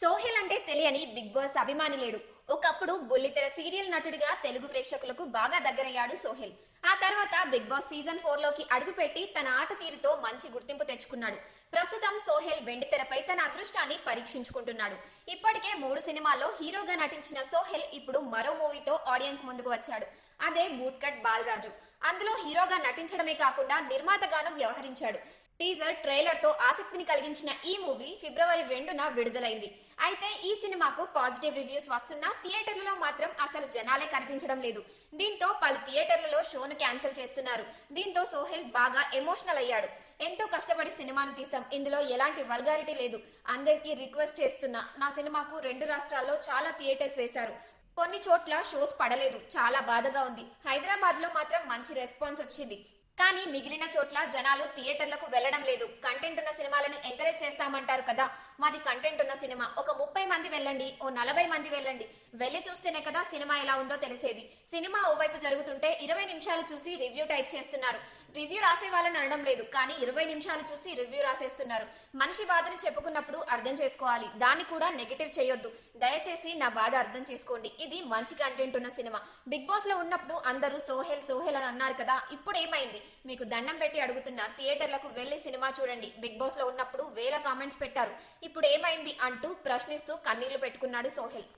సోహెల్ అంటే తెలియని big boss అభిమాని లేడు. ఒకప్పుడు బుల్లితెర సీరియల్ నటుడిగా తెలుగు ప్రేక్షకులకు బాగా దగ్గరయ్యాడు సోహెల్. ఆ తర్వాత బిగ్ బాస్ సీజన్ 4 లోకి అడుగుపెట్టి తన ఆట తీరుతో మంచి గుర్తింపు తెచ్చుకున్నాడు. ప్రస్తుతం సోహెల్ వెండితెరపై తన అదృష్టాన్ని పరీక్షించుకుంటున్నాడు. ఇప్పటికే 3 సినిమాల్లో హీరోగా నటించిన సోహెల్ ఇప్పుడు మరో మూవీతో ఆడియన్స్ ముందుకు వచ్చాడు. అదే బూట్ కట్ బాలరాజు. అందులో హీరోగా నటించడమే కాకుండా నిర్మాతగాను వ్యవహరించాడు. టీజర్ ట్రైలర్ తో ఆసక్తిని కలిగించిన ఈ మూవీ ఫిబ్రవరి 2న విడుదలైంది. అయితే ఈ సినిమాకు పాజిటివ్ రివ్యూస్ వస్తున్నా థియేటర్లలో మాత్రం అసలు జనాలే కనిపించడం లేదు. దీంతో పలు థియేటర్లలో షోను క్యాన్సిల్ చేస్తున్నారు. దీంతో సోహెల్ బాగా ఎమోషనల్ అయ్యాడు. ఎంతో కష్టపడి సినిమాను తీసాం, ఇందులో ఎలాంటి వల్గారిటీ లేదు. అందరికీ రిక్వెస్ట్ చేస్తున్నా, నా సినిమాకు 2 రాష్ట్రాల్లో చాలా థియేటర్స్ వేశారు. కొన్ని చోట్ల షోస్ పడలేదు, చాలా బాధగా ఉంది. హైదరాబాద్ లో మాత్రం మంచి రెస్పాన్స్ వచ్చింది. కానీ మిగిలిన చోట్ల జనాలు థియేటర్లకు వెళ్లడం లేదు. కంటెంట్ ఉన్న సినిమాలను ఎంకరేజ్ చేస్తామంటారు కదా, మాది కంటెంట్ ఉన్న సినిమా. ఒక 30 మంది వెళ్ళండి, ఓ 40 మంది వెళ్ళండి, వెళ్ళి చూస్తేనే కదా సినిమా ఎలా ఉందో తెలిసేది. సినిమా ఓవైపు జరుగుతుంటే 20 నిమిషాలు చూసి రివ్యూ టైప్ చేస్తున్నారు. రివ్యూ రాసే వాళ్ళని అనడం లేదు, కానీ 20 నిమిషాలు చూసి రివ్యూ రాసేస్తున్నారు. మనిషి బాధను చెప్పుకున్నప్పుడు అర్థం చేసుకోవాలి, దాన్ని కూడా నెగిటివ్ చేయొద్దు. దయచేసి నా బాధ అర్థం చేసుకోండి. ఇది మంచి కంటెంట్ ఉన్న సినిమా. బిగ్ బాస్ లో ఉన్నప్పుడు అందరూ సోహెల్ సోహెల్ అని అన్నారు కదా, ఇప్పుడు ఏమైంది? మీకు దండం పెట్టి అడుగుతున్నా, థియేటర్లకు వెళ్లి సినిమా చూడండి. బిగ్ బాస్ లో ఉన్నప్పుడు వేల కామెంట్స్ పెట్టారు, ఇప్పుడు ఏమైంది అంటూ ప్రశ్నిస్తూ కన్నీళ్లు పెట్టుకున్నాడు సోహెల్.